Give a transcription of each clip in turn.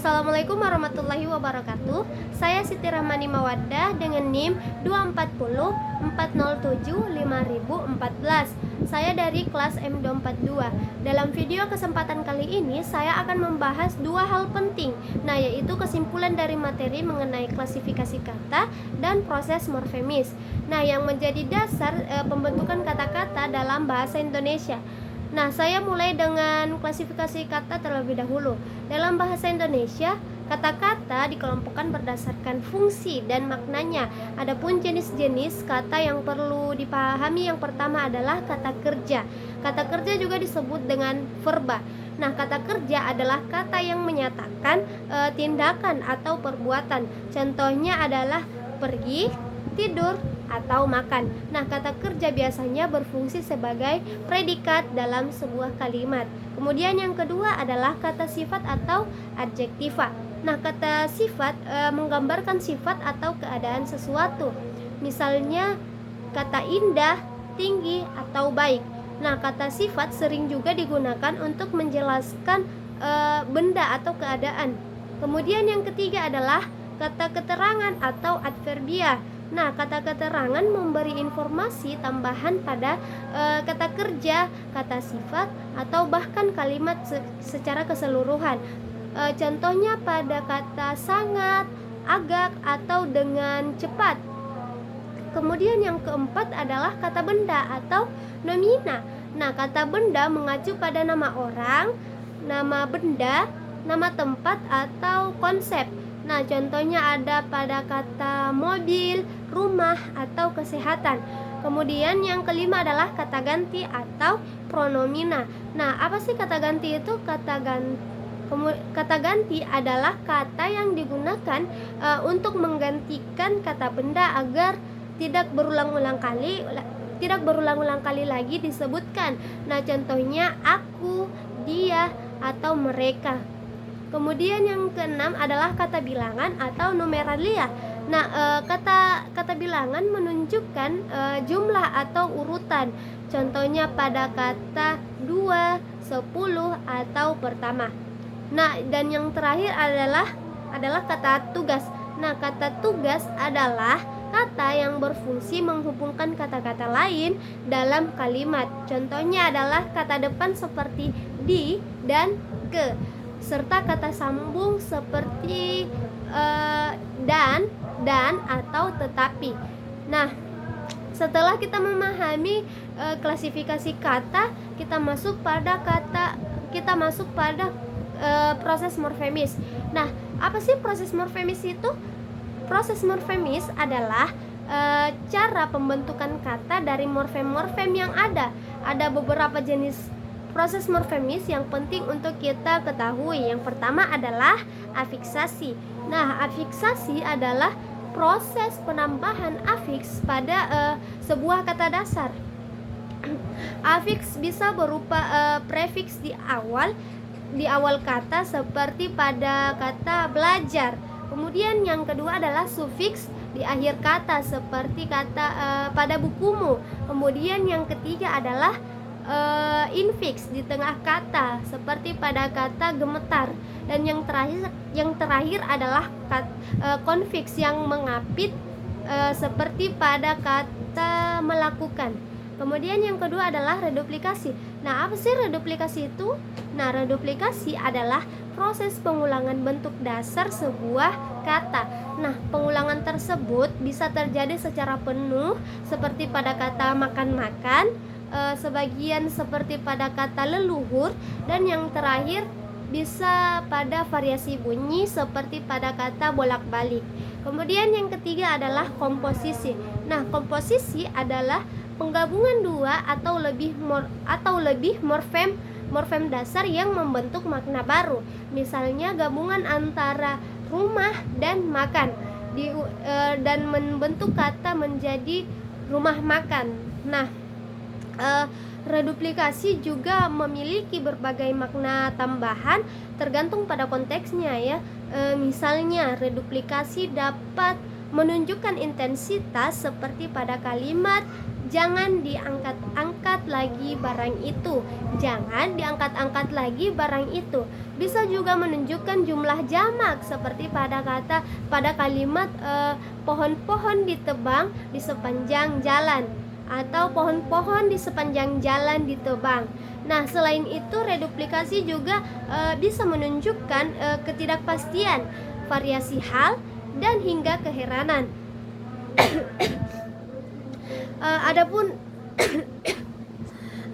Assalamualaikum warahmatullahi wabarakatuh. Saya Siti Rahmani Mawaddah dengan NIM 2404075.014. Saya dari kelas M242. Dalam video kesempatan kali ini saya akan membahas dua hal penting, yaitu kesimpulan dari materi mengenai klasifikasi kata dan proses morfemis. Yang menjadi dasar pembentukan kata-kata dalam bahasa Indonesia. Saya mulai dengan klasifikasi kata terlebih dahulu. Dalam bahasa Indonesia, kata-kata dikelompokkan berdasarkan fungsi dan maknanya. Adapun jenis-jenis kata yang perlu dipahami, yang pertama adalah kata kerja. Kata kerja juga disebut dengan verba. Kata kerja adalah kata yang menyatakan tindakan atau perbuatan. Contohnya adalah pergi, tidur, atau makan. Kata kerja biasanya berfungsi sebagai predikat dalam sebuah kalimat. Kemudian yang kedua adalah kata sifat atau adjektiva. Kata sifat menggambarkan sifat atau keadaan sesuatu. Misalnya kata indah, tinggi, atau baik. Kata sifat sering juga digunakan untuk menjelaskan benda atau keadaan. Kemudian yang ketiga adalah kata keterangan atau adverbia. Kata keterangan memberi informasi tambahan pada kata kerja, kata sifat, atau bahkan kalimat secara keseluruhan. Contohnya pada kata sangat, agak, atau dengan cepat. Kemudian yang keempat adalah kata benda atau nomina. Kata benda mengacu pada nama orang, nama benda, nama tempat, atau konsep. Contohnya ada pada kata mobil, rumah, atau kesehatan. Kemudian yang kelima adalah kata ganti atau pronomina. Apa sih kata ganti itu? Kata ganti adalah kata yang digunakan untuk menggantikan kata benda agar tidak berulang-ulang kali lagi disebutkan. Contohnya aku, dia, atau mereka. Kemudian yang keenam adalah kata bilangan atau numeralia. Kata bilangan menunjukkan jumlah atau urutan. Contohnya pada kata 2, 10, atau pertama. Dan yang terakhir adalah kata tugas. Kata tugas adalah kata yang berfungsi menghubungkan kata-kata lain dalam kalimat. Contohnya adalah kata depan seperti di dan ke, serta kata sambung seperti dan atau tetapi. Setelah kita memahami klasifikasi kata, kita masuk pada proses morfemis. Apa sih proses morfemis itu? Proses morfemis adalah cara pembentukan kata dari morfem-morfem yang ada. Ada beberapa jenis proses morfemis yang penting untuk kita ketahui. Yang pertama adalah afiksasi. Afiksasi adalah proses penambahan afiks pada sebuah kata dasar. Afiks bisa berupa prefiks di awal kata seperti pada kata belajar. Kemudian yang kedua adalah sufiks di akhir kata seperti kata pada bukumu. Kemudian yang ketiga adalah infiks di tengah kata seperti pada kata gemetar. Dan yang terakhir adalah konfiks yang mengapit seperti pada kata melakukan. Kemudian yang kedua adalah reduplikasi. Apa sih reduplikasi itu? Reduplikasi adalah proses pengulangan bentuk dasar sebuah kata. Pengulangan tersebut bisa terjadi secara penuh seperti pada kata makan-makan, sebagian seperti pada kata leluhur, dan yang terakhir bisa pada variasi bunyi seperti pada kata bolak-balik. Kemudian yang ketiga adalah komposisi. Komposisi adalah penggabungan dua atau lebih morfem dasar yang membentuk makna baru. Misalnya gabungan antara rumah dan makan dan membentuk kata menjadi rumah makan. Reduplikasi juga memiliki berbagai makna tambahan tergantung pada konteksnya ya. Misalnya reduplikasi dapat menunjukkan intensitas seperti pada kalimat jangan diangkat-angkat diangkat lagi barang itu. Jangan diangkat-angkat lagi barang itu. Bisa juga menunjukkan jumlah jamak seperti pada kalimat pohon-pohon ditebang di sepanjang jalan atau pohon-pohon di sepanjang jalan ditebang. Nah, selain itu reduplikasi juga bisa menunjukkan ketidakpastian, variasi hal, dan hingga keheranan.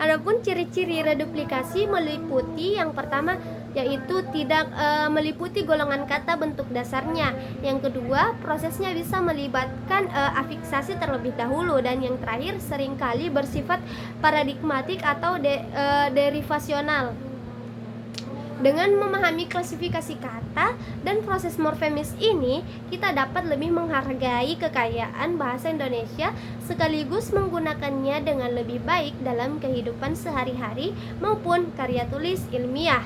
Adapun ciri-ciri reduplikasi meliputi yang pertama yaitu tidak meliputi golongan kata bentuk dasarnya. Yang kedua, prosesnya bisa melibatkan afiksasi terlebih dahulu, dan yang terakhir seringkali bersifat paradigmatik atau derivasional. Dengan memahami klasifikasi kata dan proses morfemis ini, kita dapat lebih menghargai kekayaan bahasa Indonesia sekaligus menggunakannya dengan lebih baik dalam kehidupan sehari-hari maupun karya tulis ilmiah.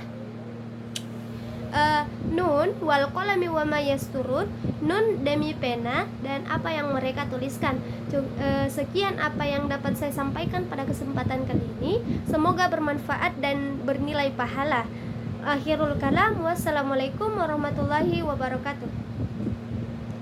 Nun wal qalami wa ma yasturun, nun demi pena dan apa yang mereka tuliskan. Sekian apa yang dapat saya sampaikan pada kesempatan kali ini. Semoga bermanfaat dan bernilai pahala. Akhirul kalam, wassalamualaikum warahmatullahi wabarakatuh.